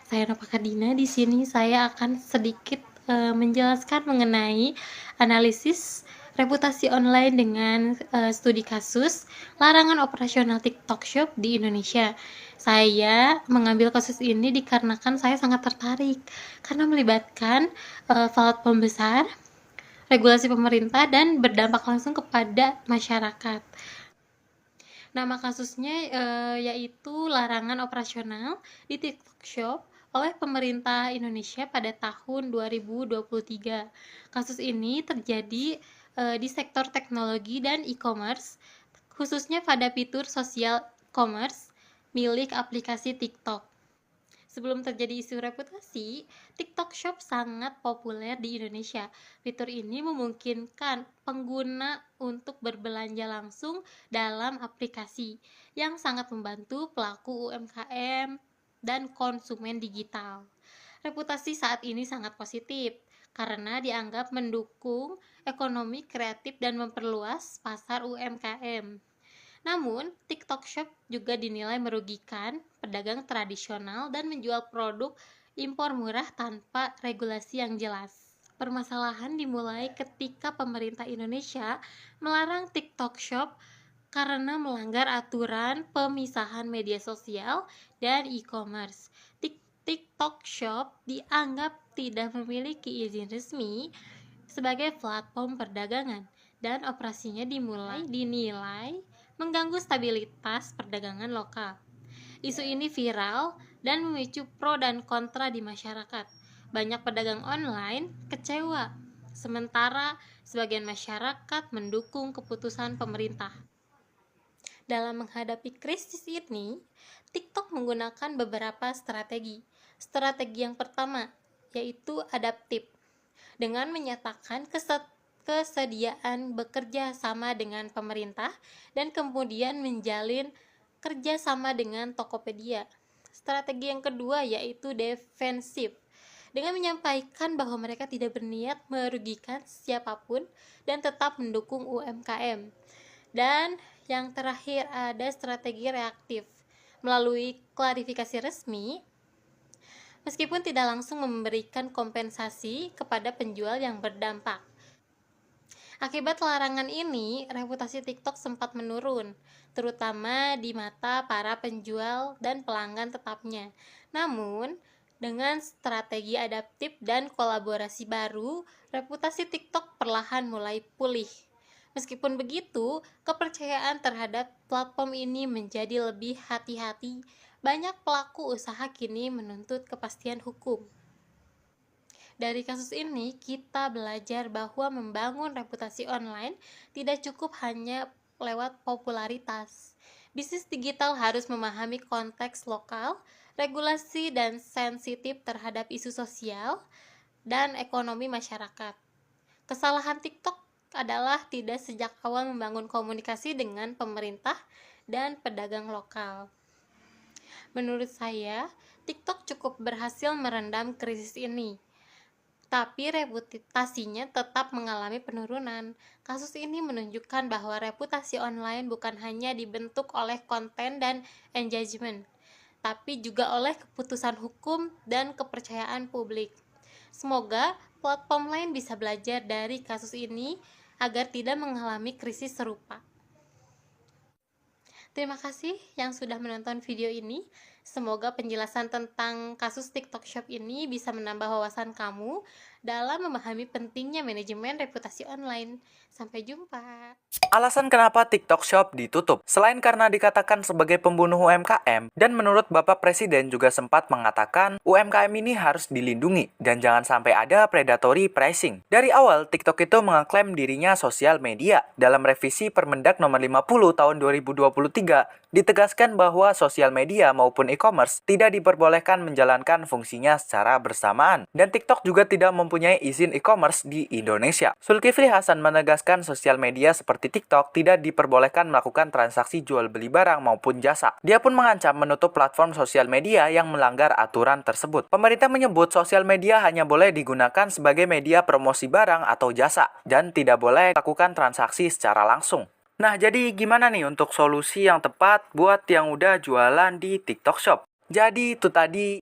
Saya Nova Kardina. Di sini saya akan sedikit menjelaskan mengenai analisis reputasi online dengan studi kasus larangan operasional TikTok Shop di Indonesia. Saya mengambil kasus ini dikarenakan saya sangat tertarik karena melibatkan platform besar, regulasi pemerintah, dan berdampak langsung kepada masyarakat. Nama kasusnya yaitu larangan operasional di TikTok Shop oleh pemerintah Indonesia pada tahun 2023. Kasus ini terjadi di sektor teknologi dan e-commerce, khususnya pada fitur sosial commerce milik aplikasi TikTok. Sebelum terjadi isu reputasi, TikTok Shop sangat populer di Indonesia. Fitur ini memungkinkan pengguna untuk berbelanja langsung dalam aplikasi, yang sangat membantu pelaku UMKM dan konsumen digital. Reputasi saat ini sangat positif karena dianggap mendukung ekonomi kreatif dan memperluas pasar UMKM. Namun, TikTok Shop juga dinilai merugikan pedagang tradisional dan menjual produk impor murah tanpa regulasi yang jelas. Permasalahan dimulai ketika pemerintah Indonesia melarang TikTok Shop karena melanggar aturan pemisahan media sosial dan e-commerce. TikTok Shop dianggap tidak memiliki izin resmi sebagai platform perdagangan dan operasinya dinilai mengganggu stabilitas perdagangan lokal. Isu ini viral dan memicu pro dan kontra di masyarakat. Banyak pedagang online kecewa, sementara sebagian masyarakat mendukung keputusan pemerintah. Dalam menghadapi krisis ini, TikTok menggunakan beberapa strategi. Strategi yang pertama yaitu adaptif, dengan menyatakan kesediaan bekerja sama dengan pemerintah dan kemudian menjalin kerjasama dengan Tokopedia. Strategi yang kedua yaitu defensif, dengan menyampaikan bahwa mereka tidak berniat merugikan siapapun dan tetap mendukung UMKM. Dan yang terakhir ada strategi reaktif, melalui klarifikasi resmi meskipun tidak langsung memberikan kompensasi kepada penjual yang berdampak. Akibat larangan ini, reputasi TikTok sempat menurun, terutama di mata para penjual dan pelanggan tetapnya. Namun, dengan strategi adaptif dan kolaborasi baru, reputasi TikTok perlahan mulai pulih. Meskipun begitu, kepercayaan terhadap platform ini menjadi lebih hati-hati. Banyak pelaku usaha kini menuntut kepastian hukum. Dari kasus ini, kita belajar bahwa membangun reputasi online tidak cukup hanya lewat popularitas. Bisnis digital harus memahami konteks lokal, regulasi dan sensitif terhadap isu sosial dan ekonomi masyarakat. Kesalahan TikTok adalah tidak sejak awal membangun komunikasi dengan pemerintah dan pedagang lokal. Menurut saya, TikTok cukup berhasil merendam krisis ini, tapi reputasinya tetap mengalami penurunan. Kasus ini menunjukkan bahwa reputasi online bukan hanya dibentuk oleh konten dan engagement, tapi juga oleh keputusan hukum dan kepercayaan publik. Semoga platform lain bisa belajar dari kasus ini agar tidak mengalami krisis serupa. Terima kasih yang sudah menonton video ini. Semoga penjelasan tentang kasus TikTok Shop ini bisa menambah wawasan kamu dalam memahami pentingnya manajemen reputasi online. Sampai jumpa. Alasan kenapa TikTok Shop ditutup, selain karena dikatakan sebagai pembunuh UMKM, dan menurut Bapak Presiden juga sempat mengatakan UMKM ini harus dilindungi dan jangan sampai ada predatory pricing. Dari awal, TikTok itu mengeklaim dirinya sosial media. Dalam revisi Permendak nomor 50 tahun 2023, ditegaskan bahwa sosial media maupun e-commerce tidak diperbolehkan menjalankan fungsinya secara bersamaan. Dan TikTok juga tidak mempunyai izin e-commerce di Indonesia. Zulkifli Hasan menegaskan sosial media seperti TikTok tidak diperbolehkan melakukan transaksi jual beli barang maupun jasa. Dia pun mengancam menutup platform sosial media yang melanggar aturan tersebut. Pemerintah menyebut sosial media hanya boleh digunakan sebagai media promosi barang atau jasa dan tidak boleh melakukan transaksi secara langsung. Nah, jadi gimana nih untuk solusi yang tepat buat yang udah jualan di TikTok Shop? Jadi itu tadi